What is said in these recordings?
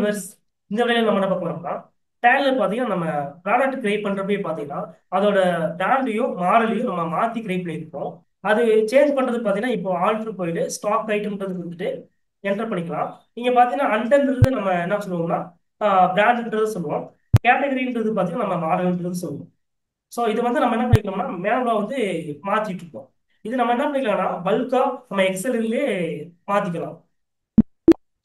Viewers, இந்த வேலையில நம்ம என்ன பார்க்க போறோம்னா, டேக்ல பார்த்தீங்கன்னா, நம்ம ப்ராடக்ட் கிரியேட் பண்றப்பயே பார்த்தீங்கன்னா, அதோட பிராண்டையும், மாடலையும் நம்ம மாத்தி கிரியேட் பண்ணியிருப்போம். அது சேஞ்ச் பண்றதுக்கு பார்த்தீங்கன்னா, இப்போ ஆல்டர் போயிட்டு ஸ்டாக் ஐட்டம்ன்றது கொடுத்துட்டு என்டர் பண்ணிக்கலாம். நீங்க பார்த்தீங்கன்னா, அண்டர்ன்றது நம்ம என்ன சொல்லுவோம்னா, பிராண்ட்ன்றது சொல்லுவோம். கேட்டகரின்றது பார்த்தீங்கன்னா, நம்ம மாடல்ன்றது சொல்லுவோம். ஸோ இது வந்து நம்ம என்ன பண்ணிக்கலாம்னா, மேனுவலா வந்து மாத்திட்டு இருக்கோம். இது நம்ம என்ன பண்ணிக்கலாம்னா, பல்கா நம்ம எக்ஸல்லே மாத்திக்கலாம்.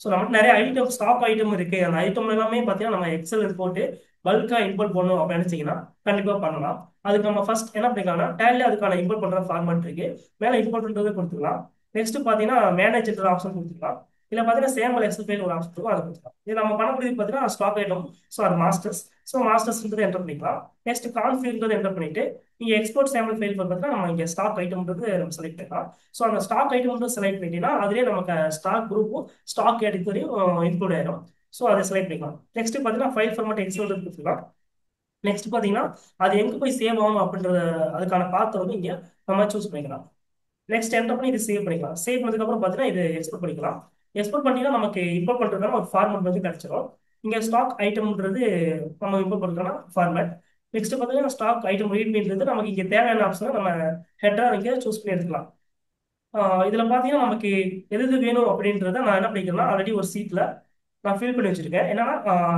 ஸோ நம்மகிட்ட நிறைய ஐட்டம் ஸ்டாக் ஐட்டம் இருக்கு. அந்த ஐட்டம் எல்லாமே பார்த்தீங்கன்னா நம்ம எக்ஸல் போட்டு பல்கா இம்போர்ட் பண்ணணும் அப்படின்னு நினைச்சீங்கன்னா கண்டிப்பாக பண்ணலாம். அதுக்கு நம்ம ஃபர்ஸ்ட் என்ன பண்ணிக்கலாம்னா டேல்ல அதுக்கான இம்போர்ட் பண்ற ஃபார்மேட் இருக்கு. மேலே இம்போர்ட் பண்றதை கொடுத்துக்கலாம். நெக்ஸ்ட் பார்த்தீங்கன்னா மேனேஜர் ஆப்ஷன் கொடுத்துக்கலாம். இல்லை பார்த்தீங்கன்னா சேமல் எக்ஸல் ஃபைல் ஒரு ஆப்ஷன் இருக்கும், அதை கொடுத்துக்கலாம். இது நம்ம பண்ணக்கூடியது பார்த்தீங்கன்னா ஸ்டாக் ஐட்டம். ஸோ அது மாஸ்டர்ஸ். ஸோ மாஸ்டர்ஸ்ன்றது என்டர் பண்ணிக்கலாம். நெக்ஸ்ட் கான்ஃபிகர்ன்றது என்டர் பண்ணிட்டு நீங்க எக்ஸ்போர்ட் சேமல் ஃபைல் பார்த்தீங்கன்னா நம்ம இங்கே ஸ்டாக் ஐட்டம்ன்றது நம்ம செலக்ட் பண்ணலாம். ஸோ அந்த ஸ்டாக் ஐட்டம் செலக்ட் பண்ணிட்டீங்கன்னா அதுலேயே நமக்கு ஸ்டாக் குரூப்பும் ஸ்டாக் கேட்டகரியும் இன்க்ளூட் ஆயிடும். ஸோ அதை செலக்ட் பண்ணிக்கலாம். நெக்ஸ்ட் பார்த்தீங்கன்னா ஃபைல் ஃபார்மேட் எக்ஸல் கொடுத்துக்கலாம். நெக்ஸ்ட் பார்த்தீங்கன்னா அது எங்கே போய் சேவ் ஆகும் அப்படின்றத அதுக்கான பாத்தை வந்து இங்கே நம்ம சூஸ் பண்ணிக்கலாம். நெக்ஸ்ட் என்டர் பண்ணி இது சேவ் பண்ணிக்கலாம். சேவ் பண்ணதுக்கப்புறம் பார்த்தீங்கன்னா இது எக்ஸ்போர்ட் பண்ணிக்கலாம். எக்ஸ்போர்ட் பண்ணிங்கன்னா நமக்கு இம்போர்ட் பண்ணுறதுக்கான ஒரு ஃபார்மேட் வந்து கிடைச்சிடும். இங்கே ஸ்டாக் ஐட்டம்ன்றது நம்ம இம்போர்ட் பண்ணுறதுக்கான ஃபார்மேட். நெக்ஸ்ட் பார்த்தீங்கன்னா ஸ்டாக் ஐட்டம் ரீட்மின்றது நமக்கு இங்கே தேவையான ஆப்ஷனை நம்ம ஹெட்டராக இங்கே சூஸ் பண்ணி எடுத்துக்கலாம். இதுல பாத்தீங்கன்னா நமக்கு எது எது வேணும் அப்படின்றத நான் என்ன பண்ணிக்கிறேன்னா ஆல்ரெடி ஒரு சீட்ல நான் ஃபில் பண்ணி வச்சிருக்கேன். என்னன்னா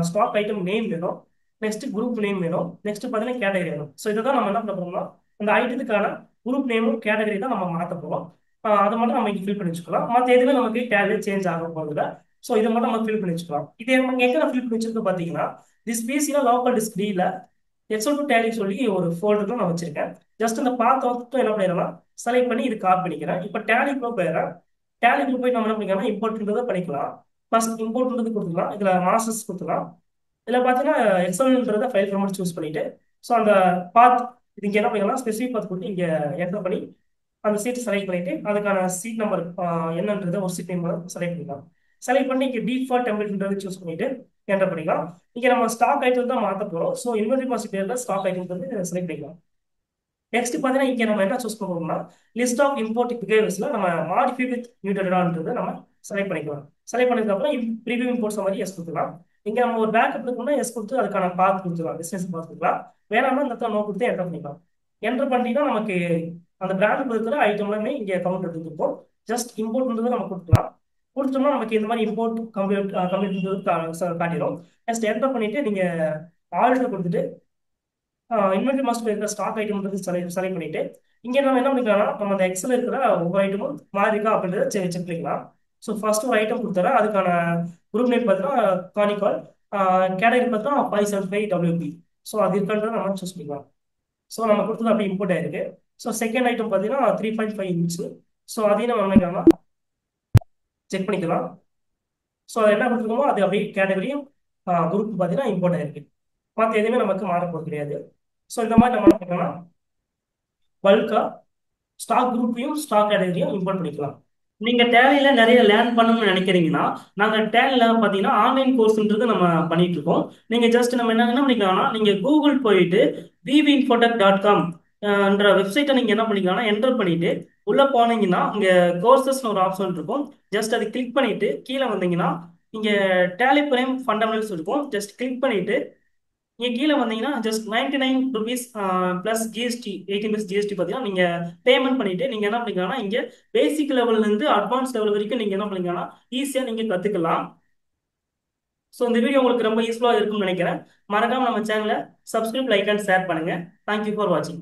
ஸ்டாக் ஐட்டம் நேம் வேணும், நெக்ஸ்ட் குரூப் நேம் வேணும், நெக்ஸ்ட் பார்த்தீங்கன்னா கேட்டகரி வேணும். ஸோ இதை தான் நம்ம என்ன பண்ண போறோம்னா அந்த ஐட்டத்துக்கான குரூப் நேமும் கேட்டகரி தான் நம்ம மாற்ற போறோம். அதை மட்டும் நம்ம இங்கே ஃபில் பண்ணி வச்சுக்கலாம். மற்ற எதுவுமே நமக்கு டேலி சேஞ்ச் ஆக போறதில்ல. ஸோ இதை மட்டும் நம்ம ஃபில் பண்ணி வச்சுக்கலாம். இது நம்ம எங்கே ஃபில் பண்ணி வச்சிருக்கு பார்த்தீங்கன்னா திஸ் பிசியில் லோக்கல் டிஸ்க் டில எக்ஸல் டு டேலி சொல்லி ஒரு ஃபோல்டர் நான் வச்சிருக்கேன். ஜஸ்ட் அந்த பாத்தை வந்து என்ன பண்ணிடலாம் செலக்ட் பண்ணி இது காப்பி பண்ணிக்கிறேன். இப்போ டேலிக்குள்ள போயிடுறேன். டேலிக்குள்ள போய் நம்ம என்ன பண்ணிக்கலாம் இம்போர்ட்ன்றதை பண்ணிக்கலாம். ஃபர்ஸ்ட் இம்போர்ட்ன்றது கொடுத்துக்கலாம். இதுல மாஸ்டர்ஸ் கொடுத்துக்கலாம். இதுல பார்த்தீங்கன்னா எக்ஸல்ன்றத ஃபைல் ஃபார்மேட் சூஸ் பண்ணிட்டு ஸோ அந்த பாத் இது இங்கே என்ன பண்ணிக்கலாம் ஸ்பெசிஃபிக் பாத் கொடுத்து இங்கே என்டர் பண்ணி அந்த சீட் செலக்ட் பண்ணிட்டு அதுக்கான சீட் நம்பர் என்னன்றதை ஒரு சீட் நம்பர் செலக்ட் பண்ணிக்கலாம். செலக்ட் பண்ணி இங்கே டிஃபால்ட் டெம்ப்ளேட்ன்றது சூஸ் பண்ணிட்டு என்டர் பண்ணிக்கலாம். இங்கே நம்ம ஸ்டாக் ஐட்டம் தான் மாற்ற போகிறோம். ஸோ இன்வென்டரி பாசிட்டிவ்ல ஸ்டாக் ஐட்டம் வந்து செலக்ட் பண்ணிக்கலாம். நெக்ஸ்ட் பார்த்தீங்கன்னா இங்கே நம்ம என்ன சூஸ் பண்ணுவோம்னா லிஸ்ட் ஆஃப் இம்போர்ட் பிஹேவியர்ஸ்ல நம்ம மாடிஃபை வித் நியூ டேட்டான்றதை நம்ம செலக்ட் பண்ணிக்கலாம். செலக்ட் பண்ணதுக்கு அப்புறம் ப்ரீவியூ இம்போர்ட்ஸ் மாதிரி எஸ் கொடுத்துக்கலாம். இங்கே நம்ம ஒரு பேக்கப் எடுக்கணும்னா எஸ் கொடுத்து அதுக்கான பாத் கொடுத்துக்கலாம், டிஸ்டன்ஸ் பாத் கொடுத்துக்கலாம். வேணாம்னா இந்த இடத்துல நோ கொடுத்து என்டர் பண்ணிக்கலாம். என்டர் பண்ணிட்டீங்கன்னா நமக்கு அந்த பிராண்ட் இருக்கிற ஐட்டம் எல்லாமே இங்கே கவுண்ட் எடுத்துருப்போம். ஜஸ்ட் இம்போர்ட்ன்றது நம்ம கொடுத்துக்கலாம். கொடுத்தோம்னா நமக்கு இந்த மாதிரி இம்போர்ட் கம்ப்ளீட் காட்டிடும். நெக்ஸ்ட் என்டர் பண்ணிட்டு நீங்க ஆல்டர் கொடுத்துட்டு இன்வென்டரி மாஸ்டர் இருக்கிற ஸ்டாக் ஐட்டம் செலக்ட் பண்ணிட்டு இங்கே நம்ம என்ன பண்ணிக்கலாம்னா நம்ம அந்த எக்ஸல் இருக்கிற ஒவ்வொரு ஐட்டமும் மாறி இருக்கா அப்படின்றத செக் பண்ணிக்கலாம். ஸோ ஃபர்ஸ்ட் ஒரு ஐட்டம் கொடுத்துறேன். அதுக்கான குரூப் நேம் பார்த்தீங்கன்னா கானிகால், கேட்டகரி பார்த்தீங்கன்னா 575 WP. ஸோ அது இருக்கின்றத நம்ம சூஸ் பண்ணிக்கலாம். ஸோ நம்ம கொடுத்தது அப்படியே இம்போர்ட் ஆயிருக்கு. ஸோ செகண்ட் ஐட்டம் பார்த்தீங்கன்னா 3.5 இன்ச். ஸோ அதையும் நம்ம என்ன பண்ணிக்கலாம் செக் பண்ணிக்கலாம். ஸோ அது என்ன கொடுத்துருக்கோமோ அது அப்படியே கேட்டகரியும் குரூப் பார்த்தீங்கன்னா இம்போர்ட் ஆயிருக்கு. மற்ற எதுவுமே நமக்கு மாறப்போகிறது கிடையாது. ஸோ இந்த மாதிரி நம்ம என்ன பண்ணலாம் பல்கா ஸ்டாக் குரூப்பையும் ஸ்டாக் கேட்டகரியும் இம்போர்ட் பண்ணிக்கலாம். நீங்க டேலியில நிறைய லேர்ன் பண்ணணும்னு நினைக்கிறீங்கன்னா நாங்க டேலியில பாத்தீங்கன்னா ஆன்லைன் கோர்ஸ்ன்றது நம்ம பண்ணிட்டு இருக்கோம். நீங்க ஜஸ்ட் நம்ம என்ன பண்ணிக்கலாம்னா நீங்க கூகுள் போயிட்டு vvinfotech.com என்ற வெப்சைட்டை நீங்க என்ன பண்ணிக்கலாம்னா என்டர் பண்ணிட்டு உள்ள போனீங்கன்னா இங்க கோர்சஸ்னு ஒரு ஆப்ஷன் இருக்கும். ஜஸ்ட் அதை கிளிக் பண்ணிட்டு கீழே வந்தீங்கன்னா இங்க டேலி பிரைம் ஃபண்டமெண்டல்ஸ் இருக்கும். ஜஸ்ட் கிளிக் பண்ணிட்டு நீங்க கீழே வந்தீங்கன்னா just 99 rupees plus GST 18 GST பார்த்தீங்கன்னா நீங்க பேமெண்ட் பண்ணிட்டு நீங்க என்ன பண்ணிக்கலாம்னா இங்க பேசிக் லெவல்ல இருந்து அட்வான்ஸ் லெவல் வரைக்கும் நீங்க என்ன பண்ணிக்கலாம்னா ஈஸியா நீங்க கத்துக்கலாம். ஸோ இந்த வீடியோ உங்களுக்கு ரொம்ப யூஸ்ஃபுல்லா இருக்கும்னு நினைக்கிறேன். மறக்காம நம்ம சேனலை சப்ஸ்கிரைப், லைக் அண்ட் ஷேர் பண்ணுங்க. தேங்க்யூ ஃபார் வாட்சிங்.